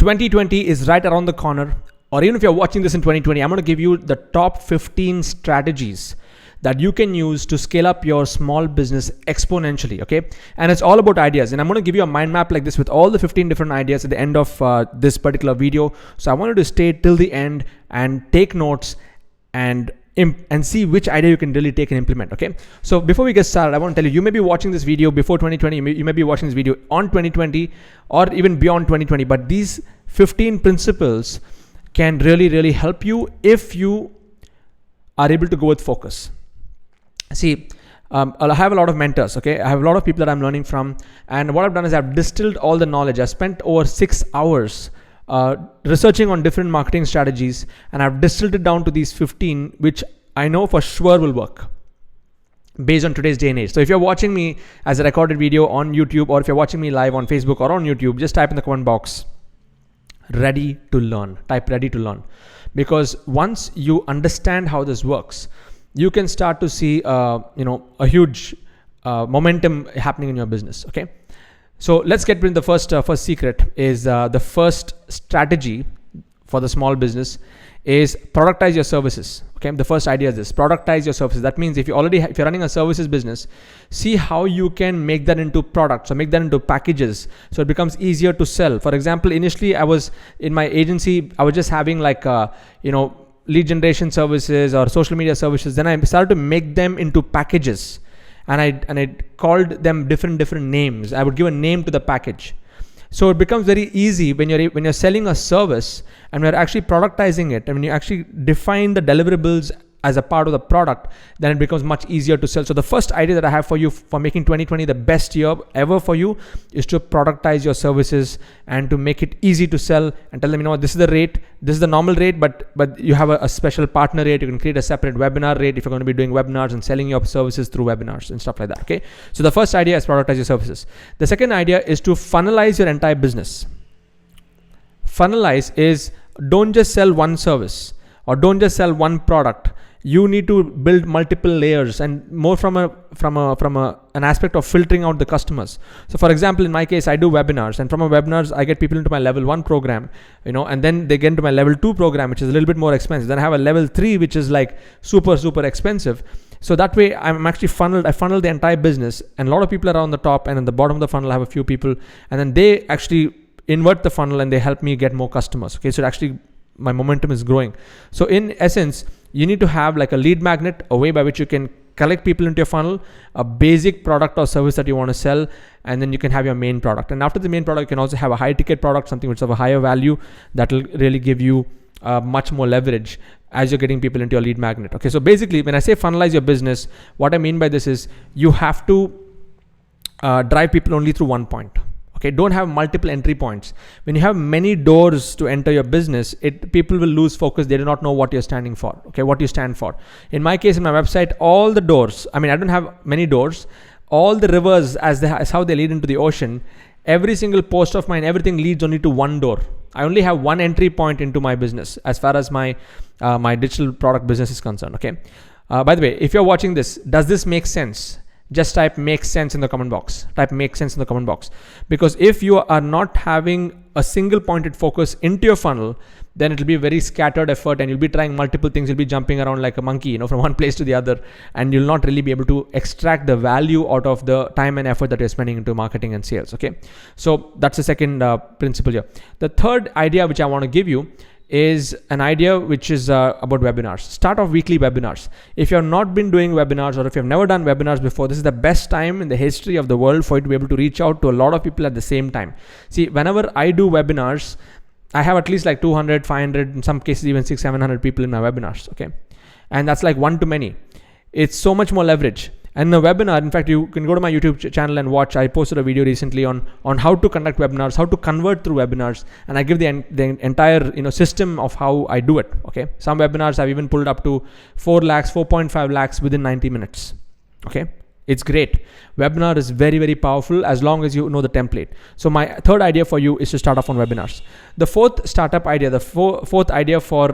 2020 is right around the corner, or even if you're watching this in 2020, I'm going to give you the top 15 strategies that you can use to scale up your small business exponentially, okay? And it's all about ideas. And I'm going to give you a mind map like this with all the 15 different ideas at the end of this particular video. So I want you to stay till the end and take notes and see which idea you can really take and implement, okay? So before we get started, I want to tell you, you may be watching this video before 2020, you may be watching this video on 2020 or even beyond 2020, but these 15 principles can really help you if you are able to go with focus. See, I have a lot of mentors, okay? I have a lot of people that I'm learning from, and what I've done is I've distilled all the knowledge. I spent over 6 hours researching on different marketing strategies, and I've distilled it down to these 15, which I know for sure will work based on today's day and age. So if you're watching me as a recorded video on YouTube, or if you're watching me live on Facebook or on YouTube, just type in the comment box, ready to learn. Type ready to learn. Because once you understand how this works, you can start to see a huge momentum happening in your business, okay? So let's get into the first secret is the first strategy for the small business is productize your services, okay? The first idea is this, productize your services. That means if you're running a services business, see how you can make that into products or make that into packages so it becomes easier to sell. For example, initially I was in my agency, I was just having like lead generation services or social media services. Then I started to make them into packages, and I called them different names. I would give a name to the package. So it becomes very easy when you're selling a service and we're actually productizing it, and when you actually define the deliverables as a part of the product, then it becomes much easier to sell. So the first idea that I have for you for making 2020 the best year ever for you is to productize your services and to make it easy to sell and tell them, this is the rate, this is the normal rate, but you have a special partner rate. You can create a separate webinar rate if you're going to be doing webinars and selling your services through webinars and stuff like that, okay? So the first idea is productize your services. The second idea is to funnelize your entire business. Funnelize is don't just sell one service or don't just sell one product. You need to build multiple layers and more from an aspect of filtering out the customers. So for example, in my case, I do webinars, and from my webinars, I get people into my level 1 program, and then they get into my level 2 program, which is a little bit more expensive. Then I have a level 3, which is like super expensive. So that way I'm actually I funnel the entire business, and a lot of people are on the top, and in the bottom of the funnel, I have a few people, and then they actually invert the funnel and they help me get more customers. Okay. So actually my momentum is growing. So in essence, you need to have like a lead magnet, a way by which you can collect people into your funnel, a basic product or service that you want to sell, and then you can have your main product. And after the main product, you can also have a high ticket product, something which is of a higher value that will really give you much more leverage as you're getting people into your lead magnet. Okay, so basically when I say funnelize your business, what I mean by this is you have to drive people only through one point. Okay, don't have multiple entry points. When you have many doors to enter your business, people will lose focus. They do not know what you're standing for. Okay, what you stand for. In my case, in my website, all the doors, I don't have many doors, all the rivers as how they lead into the ocean, every single post of mine, everything leads only to one door. I only have one entry point into my business as far as my digital product business is concerned. Okay. By the way, if you're watching this, does this make sense? Just type makes sense in the comment box. Type makes sense in the comment box. Because if you are not having a single pointed focus into your funnel, then it'll be a very scattered effort and you'll be trying multiple things. You'll be jumping around like a monkey, from one place to the other, and you'll not really be able to extract the value out of the time and effort that you're spending into marketing and sales. Okay. So that's the second principle here. The third idea which I want to give you is an idea which is about webinars. Start off weekly webinars. If you have not been doing webinars, or if you've never done webinars before, this is the best time in the history of the world for you to be able to reach out to a lot of people at the same time. See, whenever I do webinars, I have at least like 200, 500, in some cases even 600-700 people in my webinars. Okay. And that's like one to many. It's so much more leverage. And the webinar, in fact, you can go to my YouTube channel and watch. I posted a video recently on how to conduct webinars, how to convert through webinars, and I give the entire system of how I do it. Okay, some webinars I've even pulled up to 4 lakhs, 4.5 lakhs within 90 minutes. Okay, it's great. Webinar is very powerful as long as you know the template. So my third idea for you is to start off on webinars. The fourth startup idea, the fourth idea for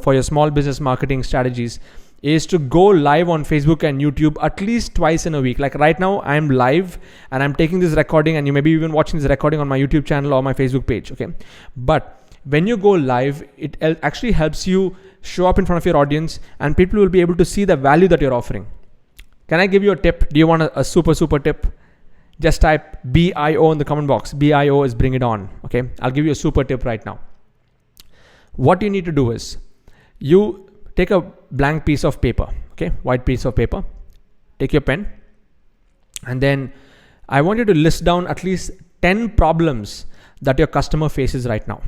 for your small business marketing strategies is to go live on Facebook and YouTube at least twice in a week. Like right now, I'm live and I'm taking this recording, and you may be even watching this recording on my YouTube channel or my Facebook page. Okay, but when you go live, it actually helps you show up in front of your audience, and people will be able to see the value that you're offering. Can I give you a tip? Do you want a super tip? Just type BIO in the comment box. BIO is bring it on. Okay, I'll give you a super tip right now. What you need to do is you take a blank piece of paper, okay, white piece of paper, take your pen, and then I want you to list down at least 10 problems that your customer faces right now.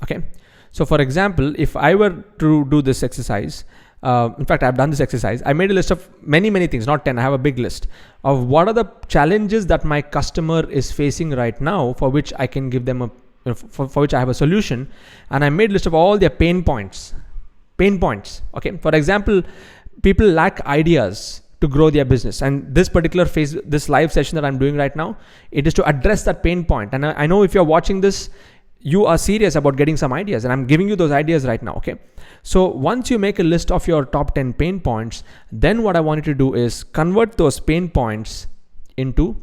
Okay, so for example, if I were to do this exercise, in fact, I've done this exercise. I made a list of many things, not 10. I have a big list of what are the challenges that my customer is facing right now, for which I can give them for which I have a solution. And I made a list of all their pain points. Okay, for example, people lack ideas to grow their business, and this particular this live session that I'm doing right now, it is to address that pain point. And I know if you're watching this, you are serious about getting some ideas, and I'm giving you those ideas right now. Okay, so once you make a list of your top 10 pain points, then what I want you to do is convert those pain points into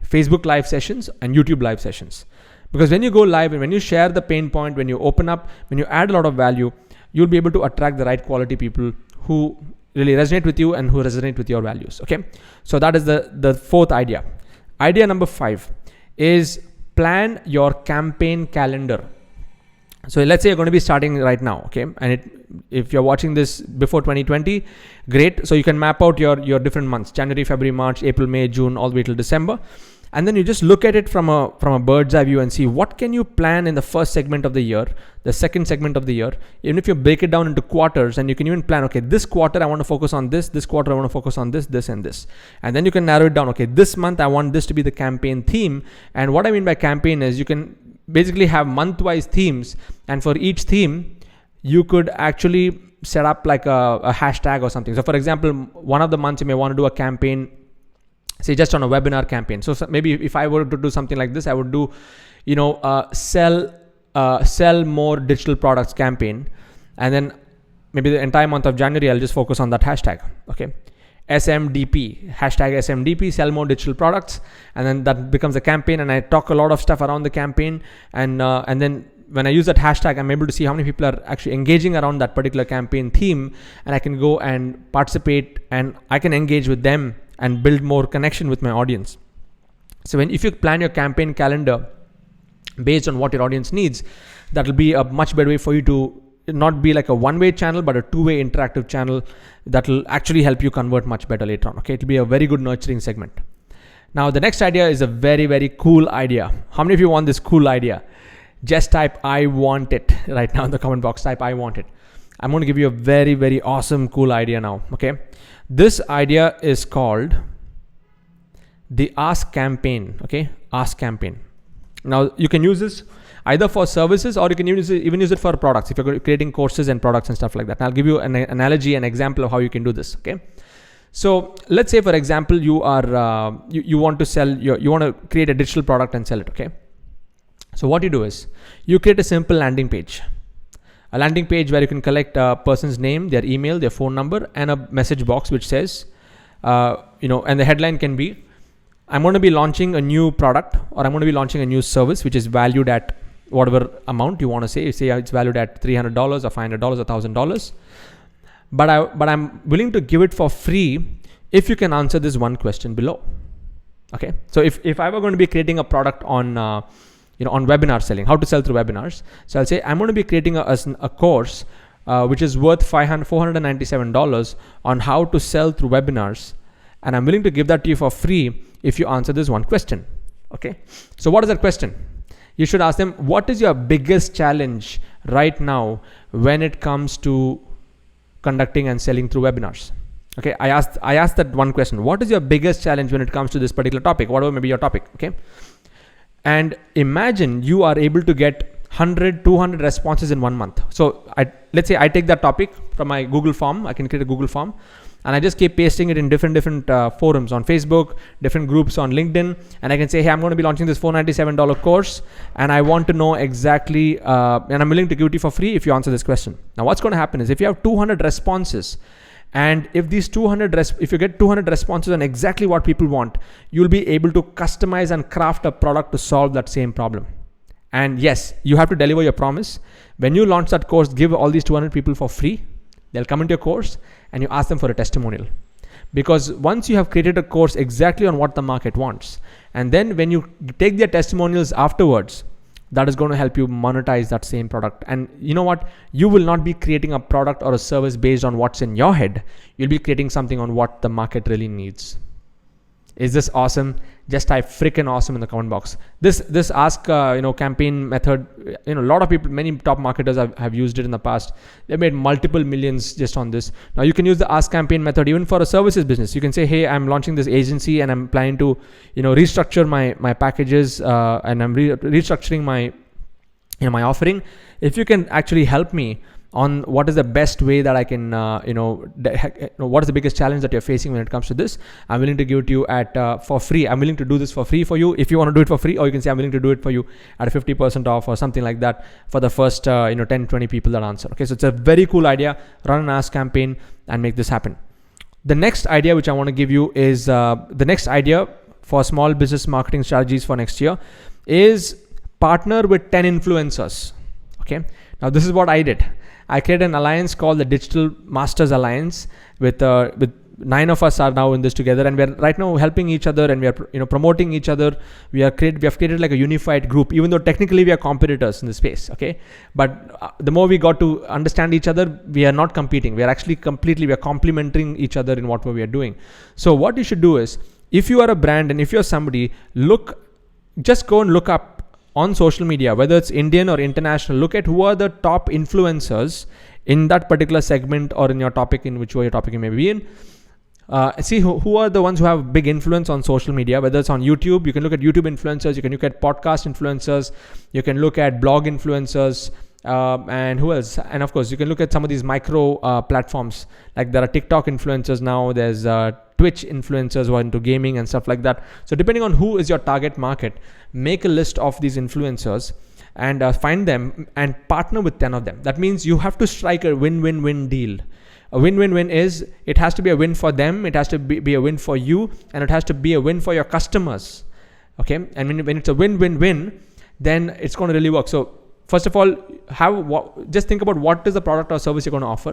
Facebook live sessions and YouTube live sessions. Because when you go live and when you share the pain point, when you open up, when you add a lot of value, you'll be able to attract the right quality people who really resonate with you and who resonate with your values. Okay, so that is the fourth idea. Idea number 5 is plan your campaign calendar. So let's say you're going to be starting right now, okay, and if you're watching this before 2020, great. So you can map out your different months: January, February, March, April, May, June, all the way till December. And then you just look at it from a bird's eye view and see what can you plan in the first segment of the year, the second segment of the year. Even if you break it down into quarters, and you can even plan, okay, this quarter I want to focus on this quarter I want to focus on this and this. And then you can narrow it down. Okay, this month I want this to be the campaign theme. And what I mean by campaign is you can basically have month-wise themes, and for each theme you could actually set up like a hashtag or something. So for example, one of the months you may want to do a campaign, say just on a webinar campaign. So maybe if I were to do something like this, I would do, sell more digital products campaign. And then maybe the entire month of January, I'll just focus on that hashtag. Okay. SMDP, hashtag SMDP, sell more digital products. And then that becomes a campaign, and I talk a lot of stuff around the campaign. And then when I use that hashtag, I'm able to see how many people are actually engaging around that particular campaign theme, and I can go and participate, and I can engage with them and build more connection with my audience. So if you plan your campaign calendar based on what your audience needs, that will be a much better way for you to not be like a one-way channel, but a two-way interactive channel that will actually help you convert much better later on. Okay, it will be a very good nurturing segment. Now, the next idea is a very cool idea. How many of you want this cool idea? Just type I want it right now in the comment box. Type I want it. I'm going to give you a very awesome cool idea now. Okay, this idea is called the Ask Campaign. Okay, Ask Campaign. Now you can use this either for services, or you can even use it for products if you're creating courses and products and stuff like that. And I'll give you an analogy, an example of how you can do this. Okay, so let's say for example you are you want to sell you want to create a digital product and sell it. Okay, so what you do is you create a simple landing page. A landing page where you can collect a person's name, their email, their phone number, and a message box which says, and the headline can be, I'm going to be launching a new product, or I'm going to be launching a new service which is valued at whatever amount you want to say. You say it's valued at $300 or $500 or $1,000. But I'm willing to give it for free if you can answer this one question below. Okay. So if I were going to be creating a product on webinar selling, how to sell through webinars. So I'll say I'm going to be creating a course which is worth $497 on how to sell through webinars, and I'm willing to give that to you for free if you answer this one question. Okay, so what is that question? You should ask them, what is your biggest challenge right now when it comes to conducting and selling through webinars? Okay, I asked that one question. What is your biggest challenge when it comes to this particular topic, whatever may be your topic? Okay, and imagine you are able to get 100, 200 responses in 1 month. So let's say I take that topic from my Google form. I can create a Google form, and I just keep pasting it in different forums on Facebook, different groups on LinkedIn, and I can say, hey, I'm going to be launching this $497 course, and I want to know exactly, and I'm willing to give it to you for free if you answer this question. Now, what's going to happen is if you have 200 responses, And if these if you get 200 responses on exactly what people want, you'll be able to customize and craft a product to solve that same problem. And yes, you have to deliver your promise. When you launch that course, give all these 200 people for free. They'll come into your course and you ask them for a testimonial. Because once you have created a course exactly on what the market wants, and then when you take their testimonials afterwards, that is going to help you monetize that same product. And you know what? You will not be creating a product or a service based on what's in your head. You'll be creating something on what the market really needs. Is this awesome? Just type freaking awesome in the comment box. This ask campaign method, a lot of people, many top marketers have used it in the past. They made multiple millions just on this. Now you can use the ask campaign method even for a services business. You can say, hey, I'm launching this agency and I'm planning to restructure my packages and I'm restructuring my my offering. If you can actually help me on what is the best way that I can, what is the biggest challenge that you're facing when it comes to this, I'm willing to give it to you at for free. I'm willing to do this for free for you if you want to do it for free, or you can say I'm willing to do it for you at a 50% off or something like that for the first 10-20 people that answer. Okay, so it's a very cool idea. Run an ask campaign and make this happen. The next idea which I want to give you is the next idea for small business marketing strategies for next year is partner with 10 influencers. Okay, now this is what I did. I created an alliance called the Digital Masters Alliance with 9 of us are now in this together, and we're right now helping each other, and we are promoting each other. We have created like a unified group, even though technically we are competitors in the space. Okay, but the more we got to understand each other, we are not competing. We are actually we are complementing each other in what we are doing. So what you should do is, if you are a brand and if you're somebody, just go and look up on social media, whether it's Indian or international, look at who are the top influencers in that particular segment or in your topic, in which way your topic you may be in. See who are the ones who have big influence on social media, whether it's on YouTube. You can look at YouTube influencers, you can look at podcast influencers, you can look at blog influencers, and who else? And of course, you can look at some of these micro platforms, like there are TikTok influencers now, there's Twitch influencers who are into gaming and stuff like that. So depending on who is your target market, make a list of these influencers and find them and partner with 10 of them. That means you have to strike a win-win-win deal. A win-win-win is, it has to be a win for them, it has to be a win for you, and it has to be a win for your customers. Okay, and when it's a win-win-win, then it's going to really work. So first of all, just think about what is the product or service you're going to offer.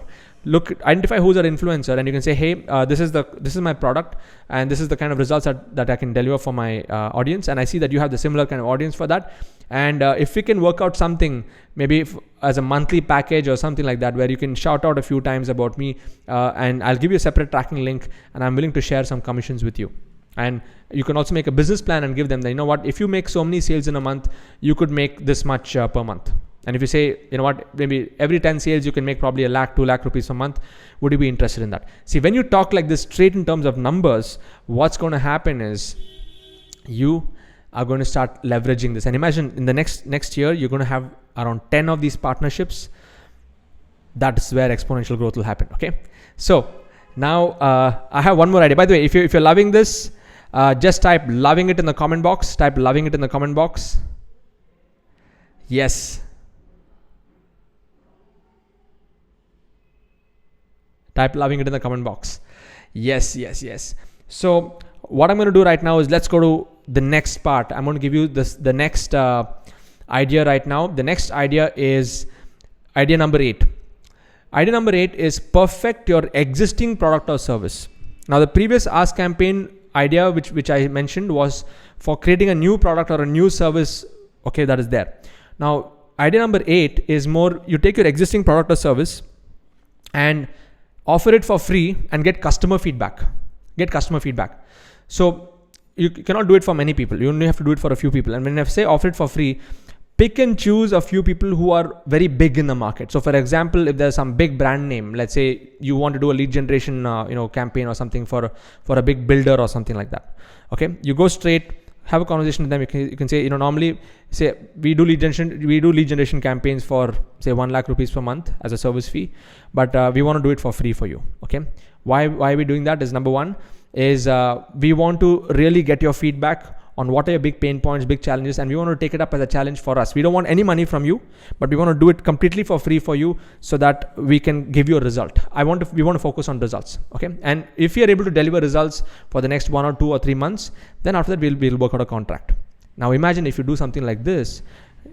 Identify who's an influencer, and you can say, hey, this is my product, and this is the kind of results that I can deliver for my audience, and I see that you have the similar kind of audience for that. And if we can work out something, maybe as a monthly package or something like that, where you can shout out a few times about me, and I'll give you a separate tracking link, and I'm willing to share some commissions with you. And you can also make a business plan and give them you know what, if you make so many sales in a month, you could make this much per month. And if you say, you know what, maybe every 10 sales you can make probably 1 lakh, 2 lakh rupees a month, would you be interested in that? See, when you talk like this straight in terms of numbers, what's going to happen is you are going to start leveraging this. And imagine in the next year, you're going to have around 10 of these partnerships. That's where exponential growth will happen. Okay, so now I have one more idea. By the way, if you're loving this, just type loving it in the comment box. Type loving it in the comment box. Yes. Type loving it in the comment box. Yes. So what I'm going to do right now is, let's go to the next part. I'm going to give you the next idea right now. The next idea is idea number 8. Idea number 8 is perfect your existing product or service. Now, the previous ask campaign idea, which I mentioned, was for creating a new product or a new service. Okay, that is there. Now, idea number 8 is more, you take your existing product or service and offer it for free and get customer feedback. So you cannot do it for many people. You only have to do it for a few people. And when I say offer it for free, pick and choose a few people who are very big in the market. So for example, if there's some big brand name, let's say you want to do a lead generation campaign or something for a big builder or something like that. Okay, you go straight, have a conversation with them. You can say, normally say we do lead generation campaigns for say 1 lakh rupees per month as a service fee, but we want to do it for free for you. Okay, why are we doing that? Is number one is we want to really get your feedback on what are your big pain points, big challenges, and we want to take it up as a challenge for us. We don't want any money from you, but we want to do it completely for free for you so that we can give you a result. We want to focus on results, okay? And if you are able to deliver results for the next 1 or 2 or 3 months, then after that we'll work out a contract. Now imagine if you do something like this,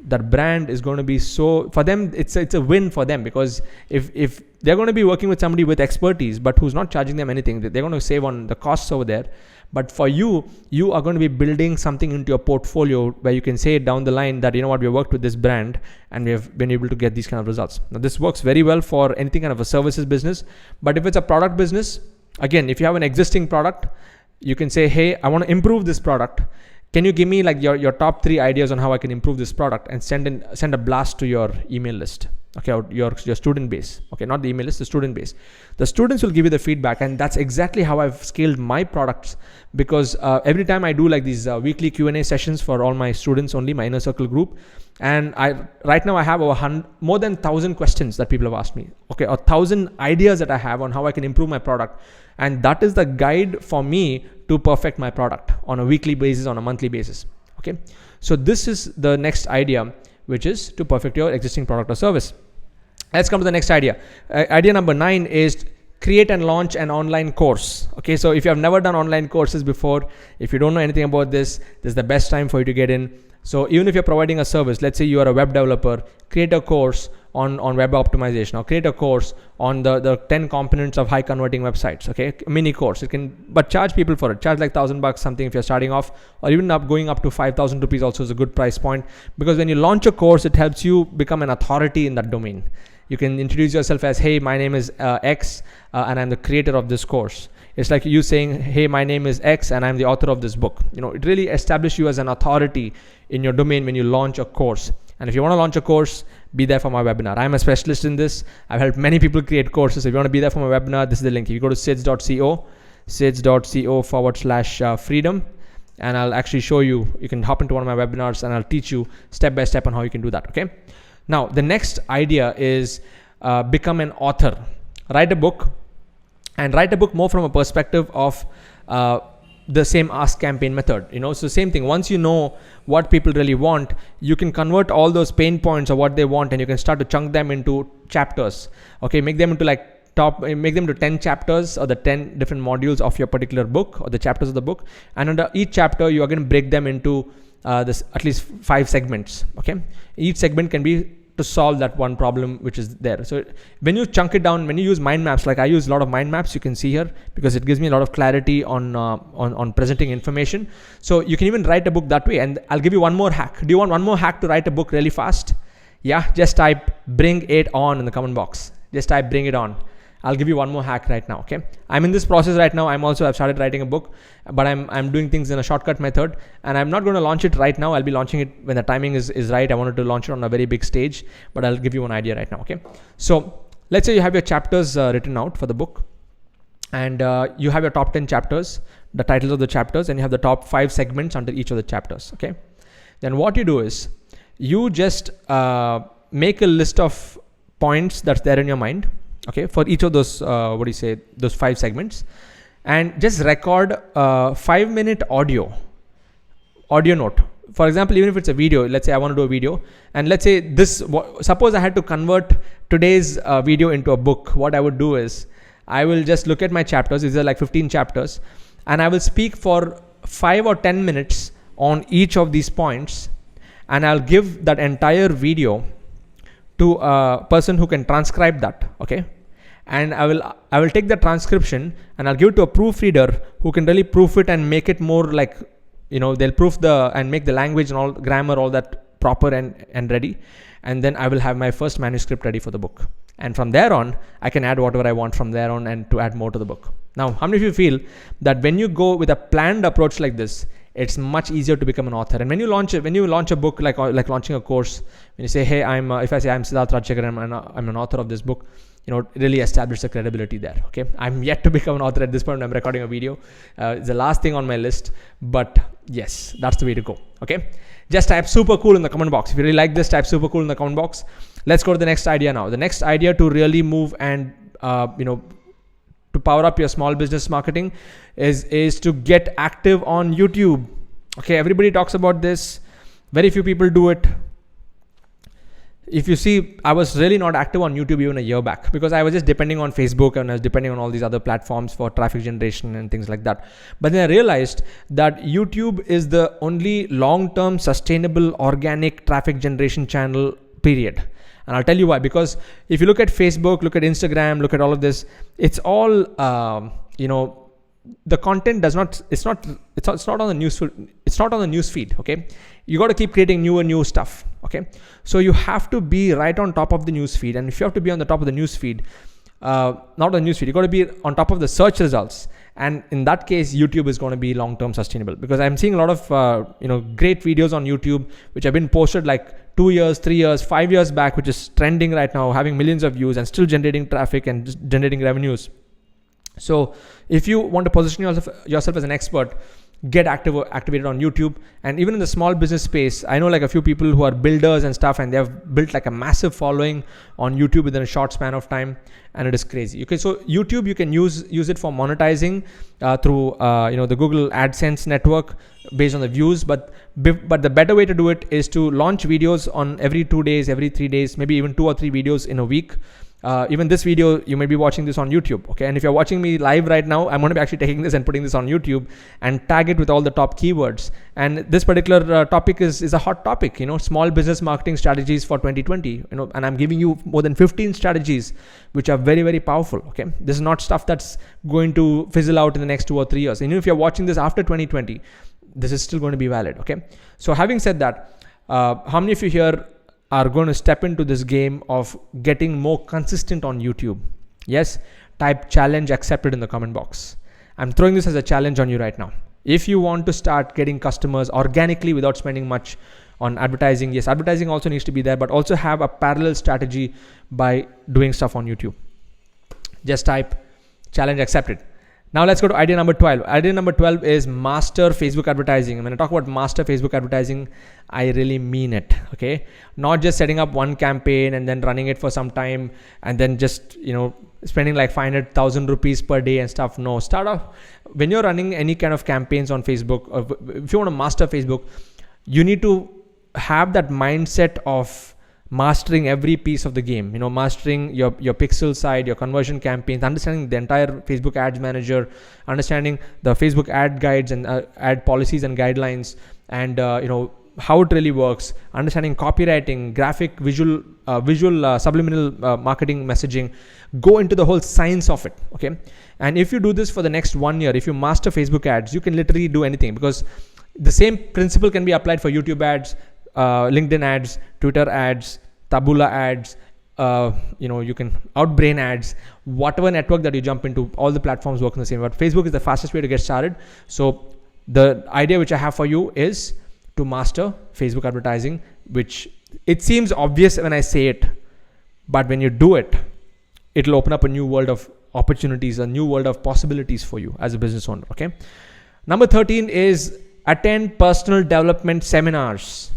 that brand is going to be so, for them it's a win for them, because if they're going to be working with somebody with expertise but who's not charging them anything, they're going to save on the costs over there. But for you are going to be building something into your portfolio where you can say down the line that, you know what, we worked with this brand and we have been able to get these kind of results. Now this works very well for anything kind of a services business, but if it's a product business, again, if you have an existing product, you can say, hey, I want to improve this product. Can you give me like your top 3 ideas on how I can improve this product, and send a blast to your email list, okay, or your student base, okay, not the email list, the student base. The students will give you the feedback, and that's exactly how I've scaled my products, because every time I do like these weekly Q&A sessions for all my students, only my inner circle group, and right now I have more than 1,000 questions that people have asked me, okay, or 1,000 ideas that I have on how I can improve my product, and that is the guide for me to perfect my product on a weekly basis, on a monthly basis, okay? So this is the next idea, which is to perfect your existing product or service. Let's come to the next idea. Idea number 9 is create and launch an online course. Okay, so if you have never done online courses before, if you don't know anything about this is the best time for you to get in. So even if you're providing a service, let's say you are a web developer, create a course on web optimization, or create a course on the 10 components of high converting websites. Okay, mini course. But charge people for it. Charge like $1,000 something if you're starting off, or even going up to 5,000 rupees also is a good price point, because when you launch a course, it helps you become an authority in that domain. You can introduce yourself as, hey, my name is X and I'm the creator of this course. It's like you saying, hey, my name is X and I'm the author of this book. You know, it really establishes you as an authority in your domain when you launch a course. And if you want to launch a course, be there for my webinar. I'm a specialist in this. I've helped many people create courses. If you want to be there for my webinar, this is the link. If you go to sids.co/freedom, and I'll actually show you, you can hop into one of my webinars and I'll teach you step by step on how you can do that. Okay. Now, the next idea is become an author. Write a book, and write a book more from a perspective of the same ask campaign method. You know, so same thing. Once you know what people really want, you can convert all those pain points of what they want, and you can start to chunk them into chapters. Okay, make them into make them to 10 chapters, or the 10 different modules of your particular book, or the chapters of the book. And under each chapter, you are going to break them into this at least 5 segments. Okay, each segment can be to solve that one problem which is there. So when you chunk it down, when you use mind maps, like I use a lot of mind maps, you can see here, because it gives me a lot of clarity on presenting information. So you can even write a book that way. And I'll give you one more hack. Do you want one more hack to write a book really fast? Yeah, just type bring it on in the comment box. Just type bring it on. I'll give you one more hack right now. Okay, I'm in this process right now. I've started writing a book, but I'm doing things in a shortcut method, and I'm not going to launch it right now. I'll be launching it when the timing is right. I wanted to launch it on a very big stage, but I'll give you one idea right now. Okay, so let's say you have your chapters written out for the book, and you have your top 10 chapters, the titles of the chapters, and you have the top 5 segments under each of the chapters. Okay, then what you do is you just make a list of points that's there in your mind. Okay, for each of those, those 5 segments, and just record 5-minute audio note. For example, even if it's a video, let's say I want to do a video, and let's say suppose I had to convert today's video into a book. What I would do is I will just look at my chapters. These are like 15 chapters, and I will speak for 5 or 10 minutes on each of these points, and I'll give that entire video to a person who can transcribe that. Okay, and I will take the transcription and I'll give it to a proofreader who can really proof it and make it more like, you know, they'll proof and make the language and all grammar, all that proper and ready. And then I will have my first manuscript ready for the book. And from there on, I can add whatever I want from there on and to add more to the book. Now, how many of you feel that when you go with a planned approach like this, it's much easier to become an author? And when you launch a book, like launching a course, when you say, hey, if I say I'm Siddharth Rajshekar, I'm an author of this book, you know, really establish the credibility there. Okay, I'm yet to become an author at this point. I'm recording a video. It's the last thing on my list, but yes, that's the way to go. Okay, just type super cool in the comment box. If you really like this, type super cool in the comment box. Let's go to the next idea now. The next idea to really move and to power up your small business marketing is to get active on YouTube. Okay, everybody talks about this. Very few people do it. If you see, I was really not active on YouTube even a year back because I was just depending on Facebook and I was depending on all these other platforms for traffic generation and things like that. But then I realized that YouTube is the only long-term sustainable organic traffic generation channel, period. And I'll tell you why. Because if you look at Facebook, look at Instagram, look at all of this, it's all, the content it's not on the news. It's not on the news feed. Okay. You got to keep creating new stuff. Okay. So you have to be right on top of the news feed. And if you have to be on the top of the news feed, not on the news feed, you got to be on top of the search results. And in that case, YouTube is going to be long-term sustainable, because I'm seeing a lot of, great videos on YouTube, which have been posted like 2 years, 3 years, 5 years back, which is trending right now, having millions of views and still generating traffic and just generating revenues. So if you want to position yourself as an expert, get activated on YouTube. And even in the small business space, I know like a few people who are builders and stuff, and they have built like a massive following on YouTube within a short span of time, and it is crazy. Okay, so YouTube, you can use it for monetizing through the Google AdSense network based on the views. But the better way to do it is to launch videos on every 2 days, every 3 days, maybe even 2 or 3 videos in a week. Even this video, you may be watching this on YouTube. Okay, and if you're watching me live right now, I'm going to be actually taking this and putting this on YouTube and tag it with all the top keywords. And this particular topic is a hot topic, small business marketing strategies for 2020, and I'm giving you more than 15 strategies which are very, very powerful. Okay, this is not stuff that's going to fizzle out in the next 2 or 3 years. And if you're watching this after 2020, this is still going to be valid. Okay, so having said that, how many of you here are going to step into this game of getting more consistent on YouTube? Yes, type challenge accepted in the comment box. I'm throwing this as a challenge on you right now. If you want to start getting customers organically without spending much on advertising, yes, advertising also needs to be there, but also have a parallel strategy by doing stuff on YouTube. Just type challenge accepted. Now let's go to idea number 12. Idea number 12 is master Facebook advertising. And when I talk about master Facebook advertising, I really mean it. Okay, not just setting up one campaign and then running it for some time and then just spending like 500,000 rupees per day and stuff. No, start off when you're running any kind of campaigns on Facebook, or if you want to master Facebook, you need to have that mindset of mastering every piece of the game, mastering your pixel side, your conversion campaigns, understanding the entire Facebook ads manager, understanding the Facebook ad guides and ad policies and guidelines, and how it really works, understanding copywriting, graphic, visual, subliminal marketing messaging. Go into the whole science of it. Okay, and if you do this for the next 1 year, if you master Facebook ads, you can literally do anything, because the same principle can be applied for YouTube ads, LinkedIn ads, Twitter ads, Taboola ads, you can Outbrain ads, whatever network that you jump into, all the platforms work in the same way. But Facebook is the fastest way to get started. So the idea which I have for you is to master Facebook advertising, which it seems obvious when I say it, but when you do it, it'll open up a new world of opportunities, a new world of possibilities for you as a business owner. Okay. Number 13 is attend personal development seminars.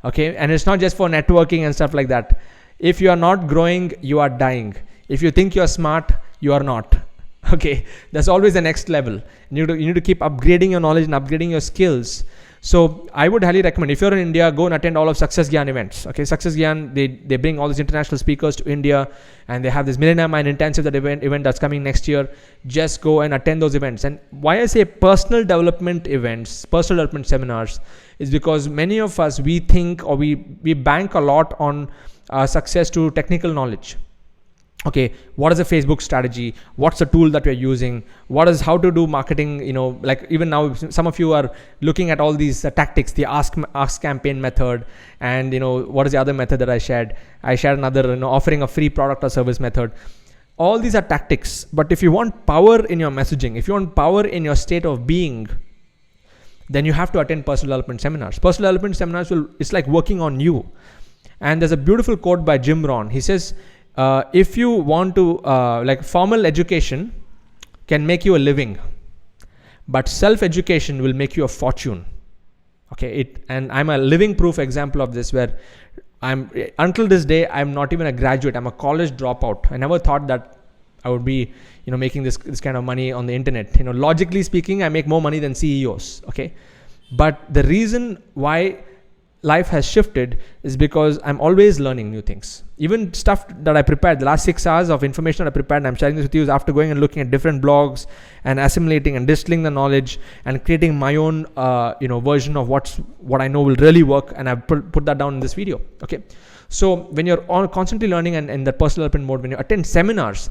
Okay, and it's not just for networking and stuff like that. If you are not growing, you are dying. If you think you're smart, you are not. Okay, there's always the next level. You need to keep upgrading your knowledge and upgrading your skills. So I would highly recommend, if you're in India, go and attend all of Success Gyan events. Okay, Success Gyan, they bring all these international speakers to India, and they have this Millennium Mind Intensive event that's coming next year. Just go and attend those events. And why I say personal development events, personal development seminars, is because many of us, we think, or we bank a lot on success to technical knowledge. Okay, what is a Facebook strategy? What's the tool that we're using? How to do marketing? Like even now, some of you are looking at all these tactics, the ask campaign method, and what is the other method that I shared? I shared another, offering a free product or service method. All these are tactics, but if you want power in your messaging, if you want power in your state of being, then you have to attend personal development seminars. Personal development seminars it's like working on you. And there's a beautiful quote by Jim Rohn. He says, if you want to, formal education can make you a living, but self-education will make you a fortune. Okay, and I'm a living proof example of this, where until this day, I'm not even a graduate. I'm a college dropout. I never thought that I would be, making this kind of money on the internet. Logically speaking, I make more money than CEOs. Okay, But the reason why life has shifted is because I'm always learning new things. Even stuff that I prepared, the last 6 hours of information that I prepared, and I'm sharing this with you, is after going and looking at different blogs and assimilating and distilling the knowledge and creating my own version of what I know will really work, and I've put that down in this video. Okay, so when you're constantly learning and in the personal development mode, when you attend seminars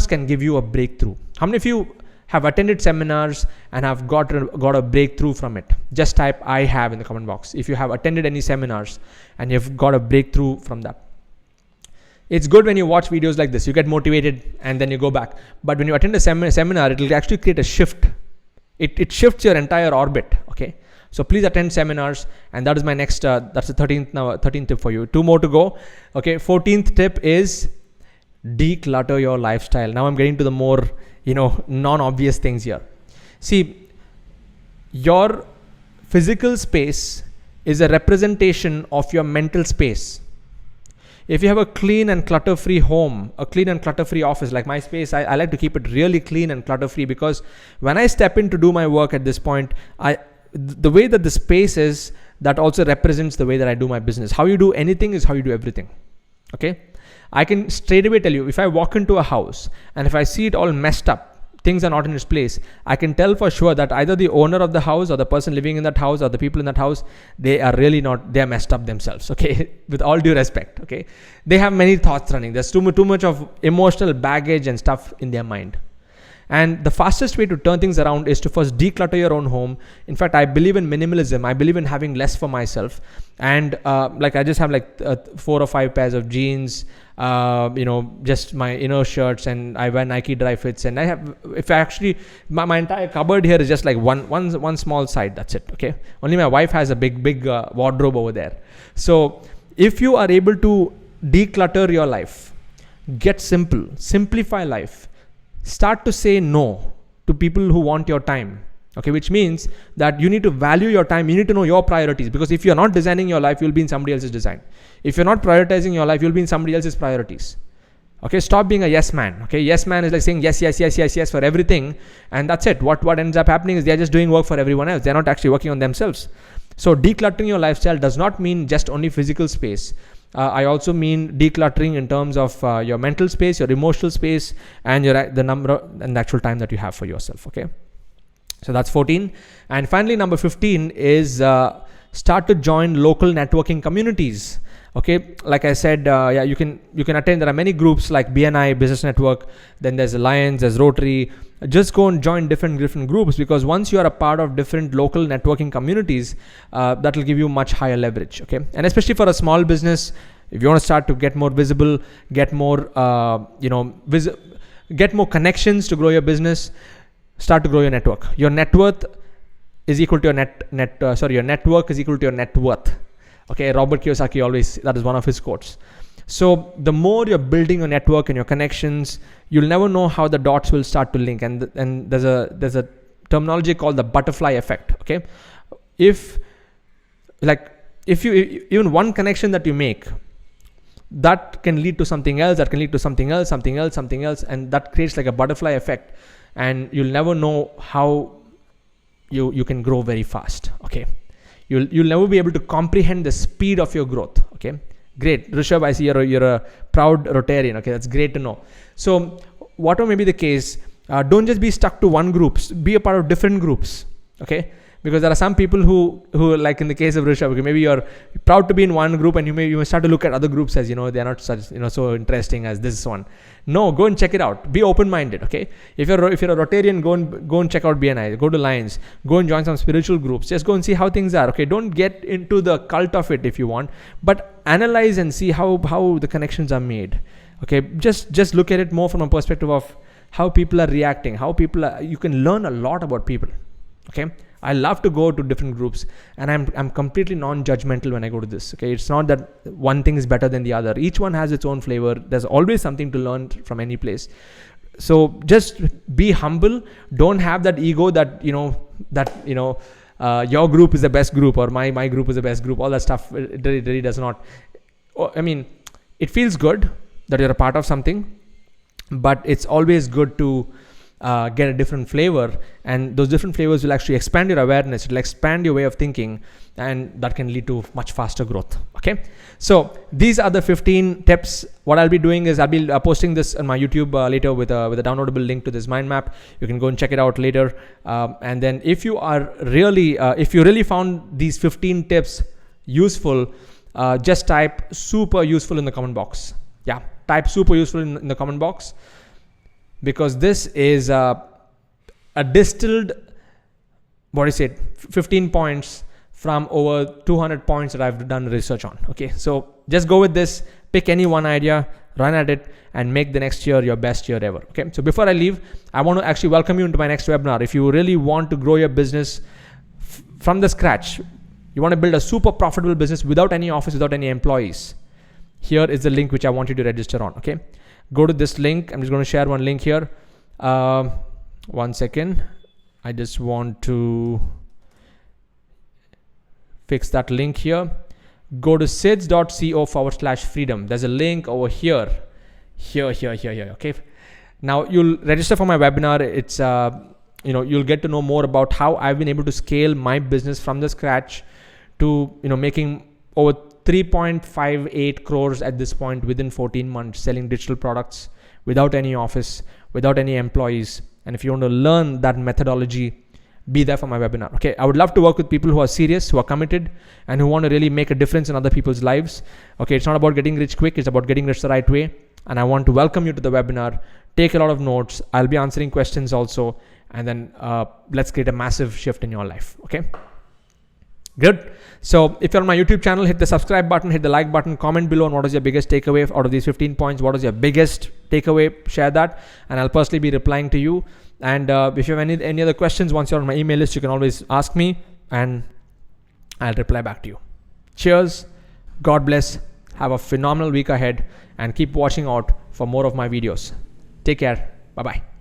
can give you a breakthrough. How many of you have attended seminars and have got a breakthrough from it? Just type I have in the comment box if you have attended any seminars and you've got a breakthrough from that. It's good when you watch videos like this, you get motivated and then you go back. But when you attend a seminar, it will actually create a shift. It shifts your entire orbit. Okay, so please attend seminars, and that is my next that's the 13th tip for you. 2 more to go. Okay, 14th tip is declutter your lifestyle. Now I'm getting to the more non-obvious things here. See, your physical space is a representation of your mental space. If you have a clean and clutter-free home, a clean and clutter-free office, like my space, I like to keep it really clean and clutter-free, because when I step in to do my work at this point, the way that the space is, that also represents the way that I do my business. How you do anything is how you do everything. Okay? I can straight away tell you, if I walk into a house and if I see it all messed up, things are not in its place, I can tell for sure that either the owner of the house or the person living in that house or the people in that house, they are messed up themselves. Okay, with all due respect. Okay, they have many thoughts running. There's too much of emotional baggage and stuff in their mind. And the fastest way to turn things around is to first declutter your own home. In fact, I believe in minimalism. I believe in having less for myself. And I just have 4 or 5 pairs of jeans, just my inner shirts, and I wear Nike dry fits. And my entire cupboard here is just like one small side. That's it. Okay. Only my wife has a big wardrobe over there. So if you are able to declutter your life, get simple, simplify life, start to say no to people who want your time. Okay, which means that you need to value your time. You need to know your priorities, because if you're not designing your life, you'll be in somebody else's design. If you're not prioritizing your life, you'll be in somebody else's priorities. Okay, stop being a yes man. Okay, yes man is like saying yes for everything, and that's it. What ends up happening is they're just doing work for everyone else. They're not actually working on themselves. So decluttering your lifestyle does not mean just only physical space. I also mean decluttering in terms of your mental space, your emotional space, and the number and the actual time that you have for yourself. Okay, so that's 14. And finally, number 15 is start to join local networking communities. Okay, like I said, you can attend. There are many groups like BNI, Business Network. Then there's Alliance, there's Rotary. Just go and join different groups, because once you are a part of different local networking communities, that will give you much higher leverage. Okay, and especially for a small business, if you want to start to get more visible, get more get more connections to grow your business, start to grow your network. Your net worth is equal to your your network is equal to your net worth. Okay, Robert Kiyosaki that is one of his quotes. So the more you're building your network and your connections, you'll never know how the dots will start to link. And there's a terminology called the butterfly effect. Okay, if you even one connection that you make, that can lead to something else, that can lead to something else, and that creates like a butterfly effect. And you'll never know how you can grow very fast. Okay, you'll never be able to comprehend the speed of your growth. Okay, great, Rishabh, I see you're a proud Rotarian. Okay, that's great to know. So whatever may be the case, don't just be stuck to one group. Be a part of different groups. Okay, because there are some people who like in the case of Rishabh, okay, maybe you're proud to be in one group, and you may start to look at other groups as they're not such so interesting as this one. No, go and check it out. Be open-minded. Okay, if you're a Rotarian, go and check out BNI. Go to Lions. Go and join some spiritual groups. Just go and see how things are. Okay, don't get into the cult of it if you want, but analyze and see how the connections are made. Okay, just look at it more from a perspective of how people are reacting, you can learn a lot about people. Okay, I love to go to different groups, and I'm completely non-judgmental when I go to this. Okay, it's not that one thing is better than the other. Each one has its own flavor. There's always something to learn from any place. So just be humble. Don't have that ego that your group is the best group, or my group is the best group. All that stuff, it really does not. I mean, it feels good that you're a part of something, but it's always good to get a different flavor, and those different flavors will actually expand your awareness, it'll expand your way of thinking, and that can lead to much faster growth. Okay, so these are the 15 tips. What I'll be doing is I'll be posting this on my YouTube later with a downloadable link to this mind map. You can go and check it out later, and then if you really found these 15 tips useful, just type super useful in the comment box. Yeah, type super useful in the comment box, because this is a distilled, 15 points from over 200 points that I've done research on. Okay, so just go with this, pick any one idea, run at it, and make the next year your best year ever. Okay, so before I leave, I want to actually welcome you into my next webinar. If you really want to grow your business from the scratch, you want to build a super profitable business without any office, without any employees, here is the link which I want you to register on. Okay, go to this link. I'm just going to share one link here. 1 second. I just want to fix that link here. Go to sids.co/freedom. There's a link over here. Okay. Now you'll register for my webinar. It's you'll get to know more about how I've been able to scale my business from the scratch to making over 3.58 crores at this point within 14 months, selling digital products without any office, without any employees. And if you want to learn that methodology, be there for my webinar. Okay, I would love to work with people who are serious, who are committed, and who want to really make a difference in other people's lives. Okay, it's not about getting rich quick, it's about getting rich the right way. And I want to welcome you to the webinar. Take a lot of notes. I'll be answering questions also, and then let's create a massive shift in your life. Okay, good. So if you're on my YouTube channel, hit the subscribe button, hit the like button, comment below on what is your biggest takeaway out of these 15 points. What is your biggest takeaway? Share that, and I'll personally be replying to you. And if you have any other questions, once you're on my email list, you can always ask me and I'll reply back to you. Cheers. God bless. Have a phenomenal week ahead, and keep watching out for more of my videos. Take care. Bye-bye.